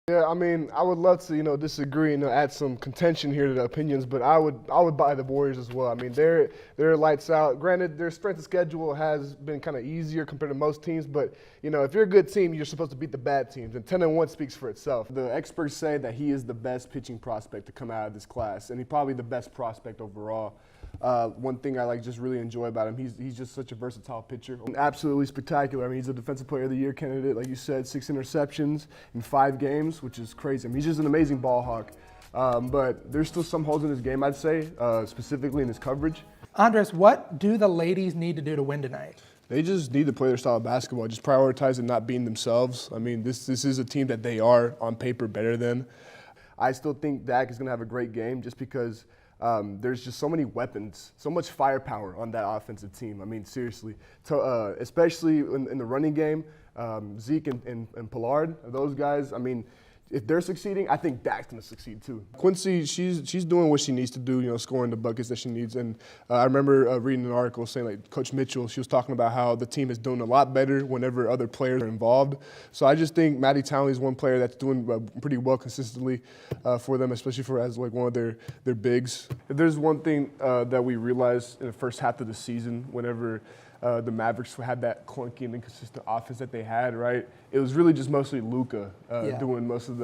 Yeah, I mean, I would love to, disagree and add some contention here to the opinions, but I would buy the Warriors as well. I mean, they're lights out. Granted, their strength of schedule has been kind of easier compared to most teams, but if you're a good team, you're supposed to beat the bad teams, and 10-1 speaks for itself. The experts say that he is the best pitching prospect to come out of this class, and he's probably the best prospect overall. One thing I just really enjoy about him, he's just such a versatile pitcher. Absolutely spectacular. I mean, he's a Defensive Player of the Year candidate, like you said, 6 interceptions in 5 games, which is crazy. I mean, he's just an amazing ball hawk. But there's still some holes in his game, I'd say, specifically in his coverage. Andres, what do the ladies need to do to win tonight? They just need to play their style of basketball, just prioritize and not being themselves. I mean, this is a team that they are, on paper, better than. I still think Dak is going to have a great game just because there's just so many weapons, so much firepower on that offensive team. I mean, seriously, especially in the running game, Zeke and Pollard, those guys, I mean, if they're succeeding, I think Dak's going to succeed too. Quincy, she's doing what she needs to do, scoring the buckets that she needs. And I remember reading an article saying, Coach Mitchell, she was talking about how the team is doing a lot better whenever other players are involved. So I just think Maddie Townley is one player that's doing pretty well consistently for them, especially as one of their bigs. If there's one thing that we realized in the first half of the season, whenever the Mavericks had that clunky and inconsistent offense that they had, right? It was really just mostly Luka doing most of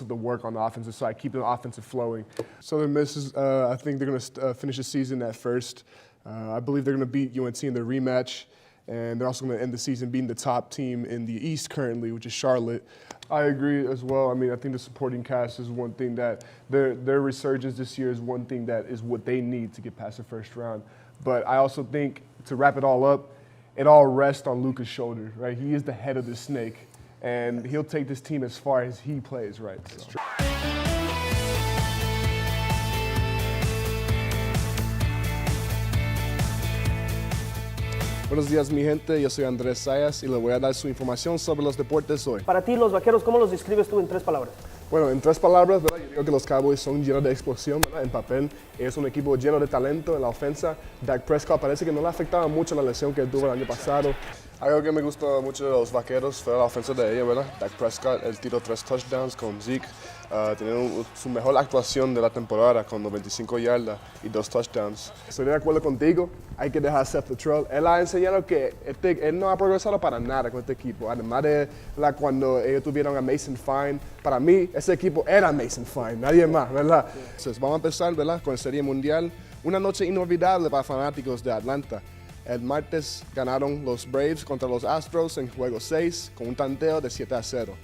the work on the offensive side, keeping the offensive flowing. Southern Miss I think they're going to finish the season at first. I believe they're going to beat UNC in their rematch, and they're also going to end the season beating the top team in the East currently, which is Charlotte. I agree as well. I mean, I think the supporting cast is one thing that their resurgence this year is one thing that is what they need to get past the first round. But I also think, to wrap it all up, it all rests on Luka's shoulders, right? He is the head of the snake, and he'll take this team as far as he plays, right? So. Buenos días, mi gente. Yo soy Jorge Zayas y le voy a dar su información sobre los deportes hoy. Para ti, los Vaqueros, ¿cómo los describes tú en 3 palabras? Bueno, en 3 palabras, ¿verdad? Yo digo que los Cowboys son llenos de explosión, ¿verdad? En papel. Es un equipo lleno de talento en la ofensa. Dak Prescott parece que no le afectaba mucho la lesión que tuvo el año pasado. Algo que me gusta mucho de los Vaqueros fue la ofensa de ellos, ¿verdad? Dak Prescott, él tiró 3 touchdowns con Zeke. Tiene su mejor actuación de la temporada con 95 yardas y 2 touchdowns. Estoy de acuerdo contigo, hay que dejar a Seth Luttrell. Él ha enseñado que él no ha progresado para nada con este equipo. Además de cuando ellos tuvieron a Mason Fine, para mí ese equipo era Mason Fine, nadie más, ¿verdad? Entonces vamos a empezar, ¿verdad? Con la Serie Mundial. Una noche inolvidable para fanáticos de Atlanta. El martes ganaron los Braves contra los Astros en juego 6 con un tanteo de 7-0.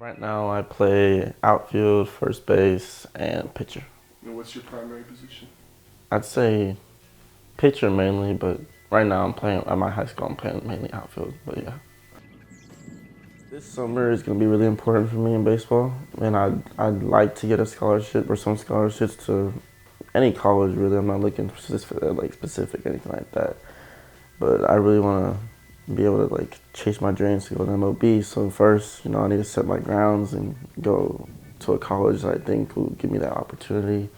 Right now I play outfield, first base, and pitcher. And what's your primary position? I'd say pitcher mainly, but right now I'm playing, at my high school I'm playing mainly outfield, but yeah. This summer is going to be really important for me in baseball, and I'd like to get a scholarship or some scholarships to any college really. I'm not looking for specific anything like that, but I really want to be able to chase my dreams to go to MLB. So first, I need to set my grounds and go to a college that I think will give me that opportunity.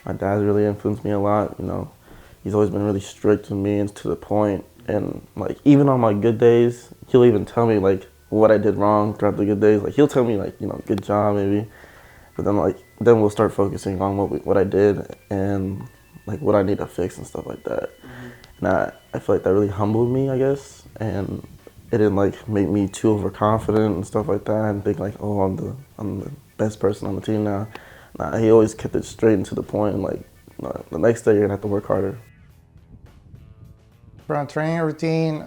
My dad's really influenced me a lot. He's always been really strict with me and to the point. And even on my good days, he'll even tell me what I did wrong throughout the good days. He'll tell me good job maybe, but then we'll start focusing on what I did and what I need to fix and stuff like that. Mm-hmm. And I feel like that really humbled me, I guess, and it didn't make me too overconfident and stuff like that and think oh, I'm the best person on the team now. Nah, he always kept it straight and to the point. The next day you're gonna have to work harder. For our training routine,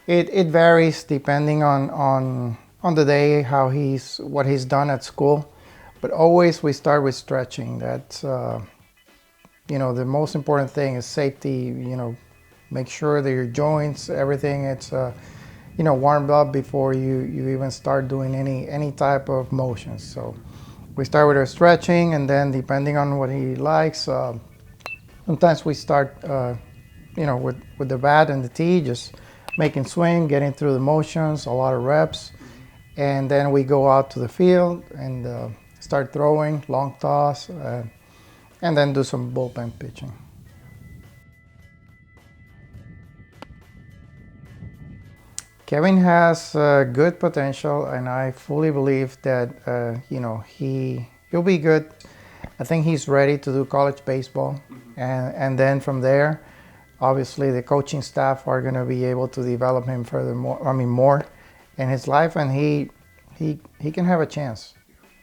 It varies depending on the day, what he's done at school. But always we start with stretching. That's, the most important thing is safety, make sure that your joints, everything, it's, warmed up before you even start doing any type of motions. So we start with our stretching, and then depending on what he likes, sometimes we start, with the bat and the tee, just making swing, getting through the motions, a lot of reps. And then we go out to the field and start throwing, long toss, and then do some bullpen pitching. Kevin has good potential, and I fully believe that he'll be good. I think he's ready to do college baseball, and then from there, obviously the coaching staff are going to be able to develop him more in his life, and he can have a chance,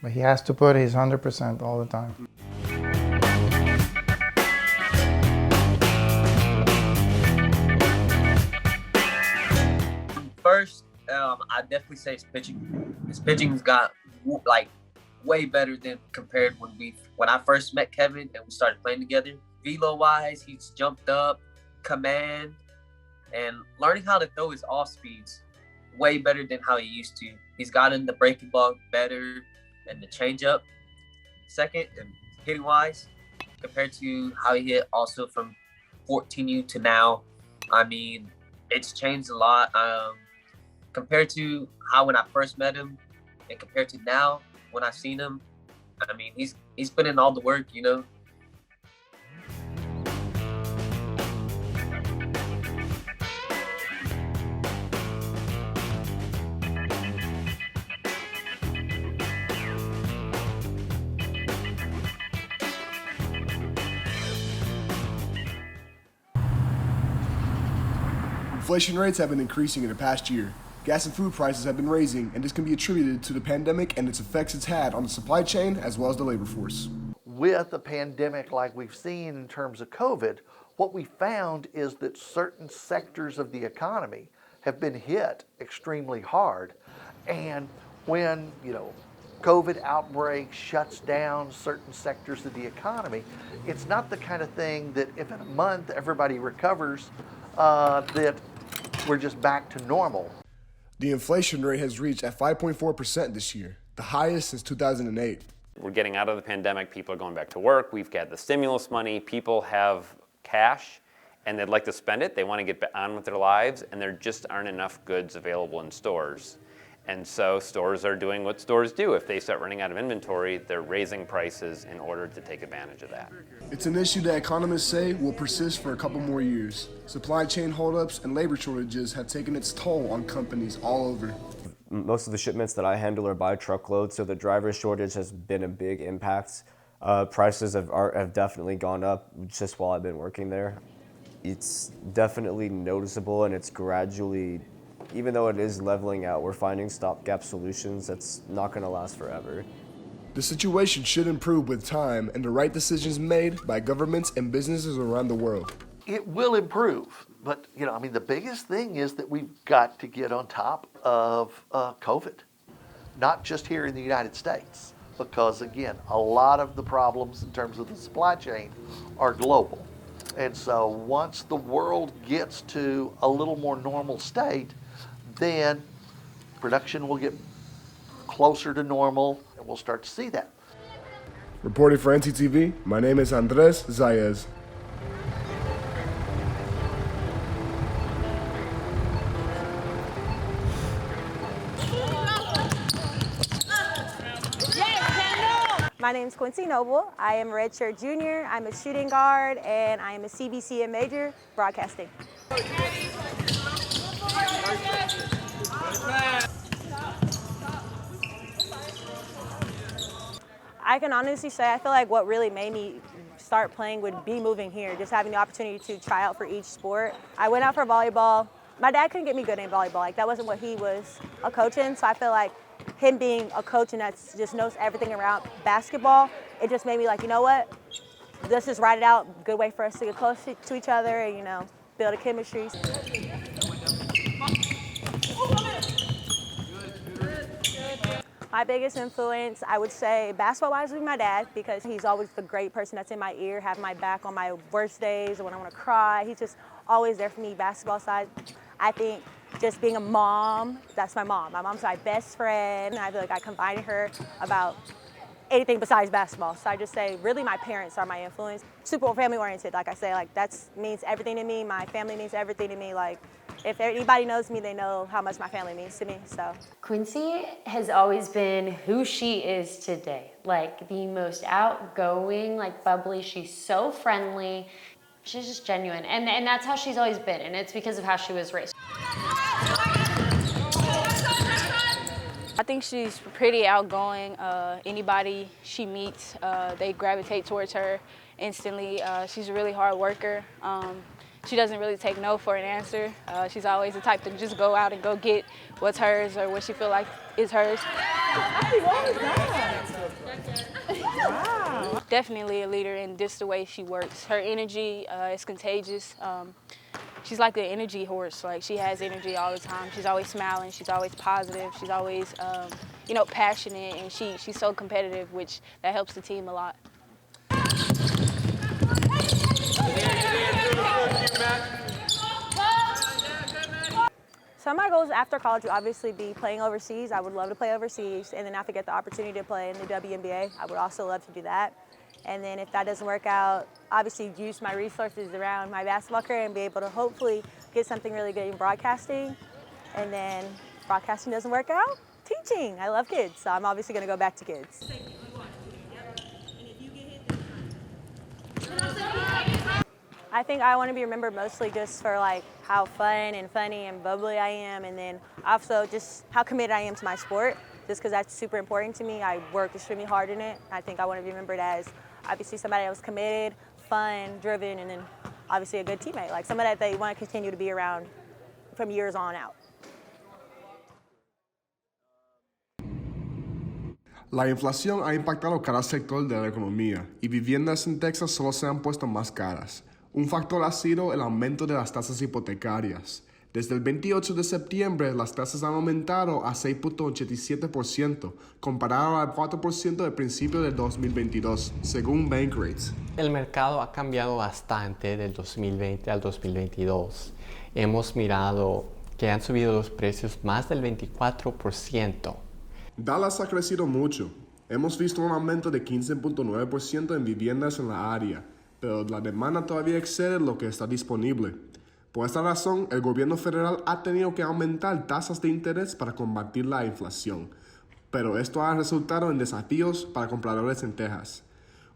but he has to put his 100% all the time. First, I definitely say his pitching. His pitching's got way better than compared when I first met Kevin and we started playing together. Velo wise, he's jumped up, command, and learning how to throw his off speeds way better than how he used to. He's gotten the breaking ball better and the changeup. Second, and hitting wise, compared to how he hit also from 14U to now, I mean, it's changed a lot. Compared to how when I first met him and compared to now when I've seen him, I mean, he's put in all the work, Inflation rates have been increasing in the past year. Gas and food prices have been rising, and this can be attributed to the pandemic and its effects it's had on the supply chain as well as the labor force. With a pandemic like we've seen in terms of COVID, what we found is that certain sectors of the economy have been hit extremely hard. And when, COVID outbreak shuts down certain sectors of the economy, it's not the kind of thing that if in a month everybody recovers, that we're just back to normal. The inflation rate has reached at 5.4% this year, the highest since 2008. We're getting out of the pandemic, people are going back to work, we've got the stimulus money, people have cash and they'd like to spend it, they want to get on with their lives, and there just aren't enough goods available in stores. And so stores are doing what stores do. If they start running out of inventory, they're raising prices in order to take advantage of that. It's an issue that economists say will persist for a couple more years. Supply chain holdups and labor shortages have taken its toll on companies all over. Most of the shipments that I handle are by truckload, so the driver shortage has been a big impact. Prices have definitely gone up just while I've been working there. It's definitely noticeable, and it's gradually, even though it is leveling out, we're finding stopgap solutions that's not going to last forever. The situation should improve with time and the right decisions made by governments and businesses around the world. It will improve, but the biggest thing is that we've got to get on top of COVID, not just here in the United States, because again, a lot of the problems in terms of the supply chain are global. And so once the world gets to a little more normal state, then production will get closer to normal, and we'll start to see that. Reporting for NTTV, my name is Jorge Zayas. My name is Quincy Noble. I am a redshirt junior. I'm a shooting guard, and I am a CBCM major, broadcasting. I can honestly say I feel like what really made me start playing would be moving here, just having the opportunity to try out for each sport. I went out for volleyball. My dad couldn't get me good in volleyball. That wasn't what he was a coach in, so I feel like him being a coach and that just knows everything around basketball, it just made me like, you know what? Let's just ride it out. Good way for us to get close to each other and, build a chemistry. My biggest influence, I would say, basketball-wise, would be my dad, because he's always the great person that's in my ear, have my back on my worst days or when I want to cry. He's just always there for me, basketball side. I think just being a mom, that's my mom. My mom's my best friend. I feel like I confide in her about anything besides basketball. So I just say, really, my parents are my influence. Super family-oriented, like I say, like that means everything to me. My family means everything to me. Like, if anybody knows me, they know how much my family means to me, so. Quincy has always been who she is today. Like the most outgoing, like bubbly. She's so friendly. She's just genuine. And that's how she's always been. And it's because of how she was raised. I think she's pretty outgoing. Anybody she meets, they gravitate towards her instantly. She's a really hard worker. She doesn't really take no for an answer. She's always the type to just go out and go get what's hers or what she feel like is hers. Wow. Definitely a leader in just the way she works. Her energy is contagious. She's like an energy horse. Like, she has energy all the time. She's always smiling. She's always positive. She's always, passionate, and she's so competitive, which that helps the team a lot. So my goals after college would obviously be playing overseas. I would love to play overseas, and then if I get the opportunity to play in the WNBA, I would also love to do that. And then if that doesn't work out, obviously use my resources around my basketball career and be able to hopefully get something really good in broadcasting. And then if broadcasting doesn't work out, teaching. I love kids, so I'm obviously going to go back to kids. I think I want to be remembered mostly just for like how fun and funny and bubbly I am, and then also just how committed I am to my sport, just because that's super important to me. I work extremely hard in it. I think I want to be remembered as obviously somebody that was committed, fun, driven, and then obviously a good teammate, like somebody that they want to continue to be around from years on out. La inflación ha impactado cada sector de la economía y viviendas en Texas solo se han puesto más caras. Un factor ha sido el aumento de las tasas hipotecarias. Desde el 28 de septiembre, las tasas han aumentado a 6.87%, comparado al 4% del principio del 2022, según Bankrates. El mercado ha cambiado bastante del 2020 al 2022. Hemos mirado que han subido los precios más del 24%. Dallas ha crecido mucho. Hemos visto un aumento de 15.9% en viviendas en la área, pero la demanda todavía excede lo que está disponible. Por esta razón, el gobierno federal ha tenido que aumentar tasas de interés para combatir la inflación, pero esto ha resultado en desafíos para compradores en Texas.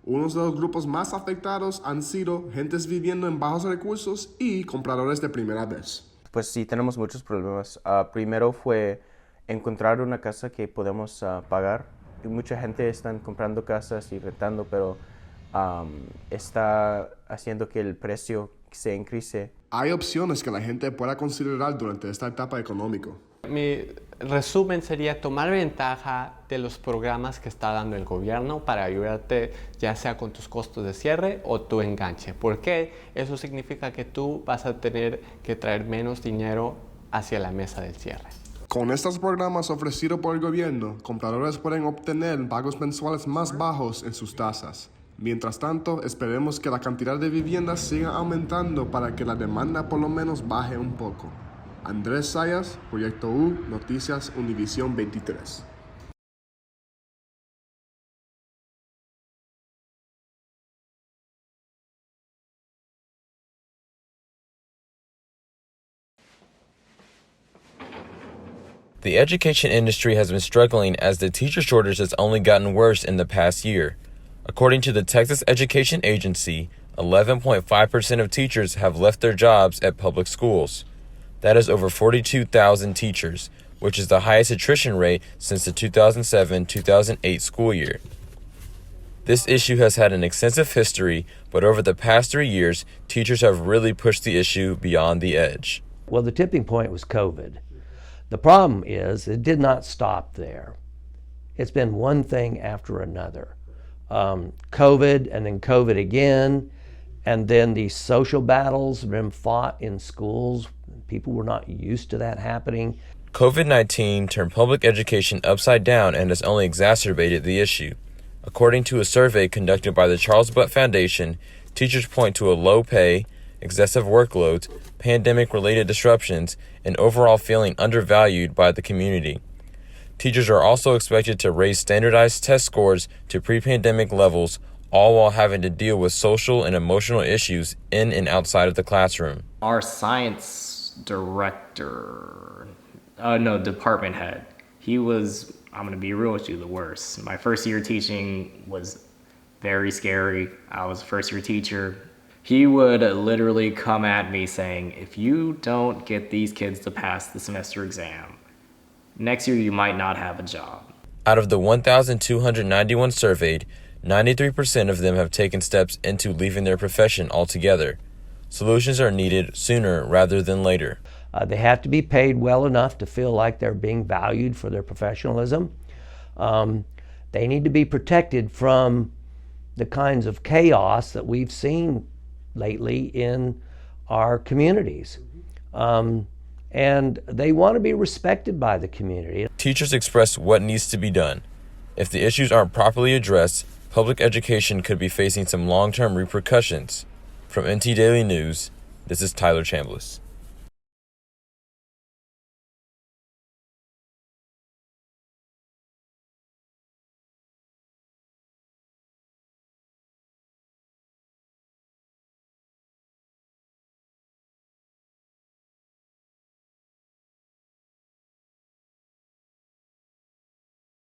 Unos de los grupos más afectados han sido gentes viviendo en bajos recursos y compradores de primera vez. Pues sí, tenemos muchos problemas. Primero fue encontrar una casa que podemos pagar. Mucha gente está comprando casas y rentando, pero está haciendo que el precio se increase. Hay opciones que la gente pueda considerar durante esta etapa económica. Mi resumen sería tomar ventaja de los programas que está dando el gobierno para ayudarte, ya sea con tus costos de cierre o tu enganche. Porque eso significa que tú vas a tener que traer menos dinero hacia la mesa del cierre. Con estos programas ofrecidos por el gobierno, compradores pueden obtener pagos mensuales más bajos en sus tasas. Mientras tanto, esperemos que la cantidad de viviendas siga aumentando para que la demanda por lo menos baje un poco. Jorge Zayas, Proyecto U, Noticias Univision 23. The education industry has been struggling as the teacher shortage has only gotten worse in the past year. According to the Texas Education Agency, 11.5% of teachers have left their jobs at public schools. That is over 42,000 teachers, which is the highest attrition rate since the 2007-2008 school year. This issue has had an extensive history, but over the past 3 years, teachers have really pushed the issue beyond the edge. Well, the tipping point was COVID. The problem is it did not stop there. It's been one thing after another. COVID and then COVID again, and then these social battles have been fought in schools. People were not used to that happening. COVID-19 turned public education upside down and has only exacerbated the issue. According to a survey conducted by the Charles Butt Foundation, teachers point to a low pay, excessive workloads, pandemic-related disruptions, and overall feeling undervalued by the community. Teachers are also expected to raise standardized test scores to pre-pandemic levels, all while having to deal with social and emotional issues in and outside of the classroom. Our science department head, he was, I'm going to be real with you, the worst. My first year teaching was very scary. I was a first year teacher. He would literally come at me saying, if you don't get these kids to pass the semester exam, next year you might not have a job. Out of the 1,291 surveyed, 93% of them have taken steps into leaving their profession altogether. Solutions are needed sooner rather than later. They have to be paid well enough to feel like they're being valued for their professionalism. They need to be protected from the kinds of chaos that we've seen lately in our communities. And they want to be respected by the community. Teachers express what needs to be done. If the issues aren't properly addressed, public education could be facing some long-term repercussions. From NT Daily News, this is Tyler Chambliss.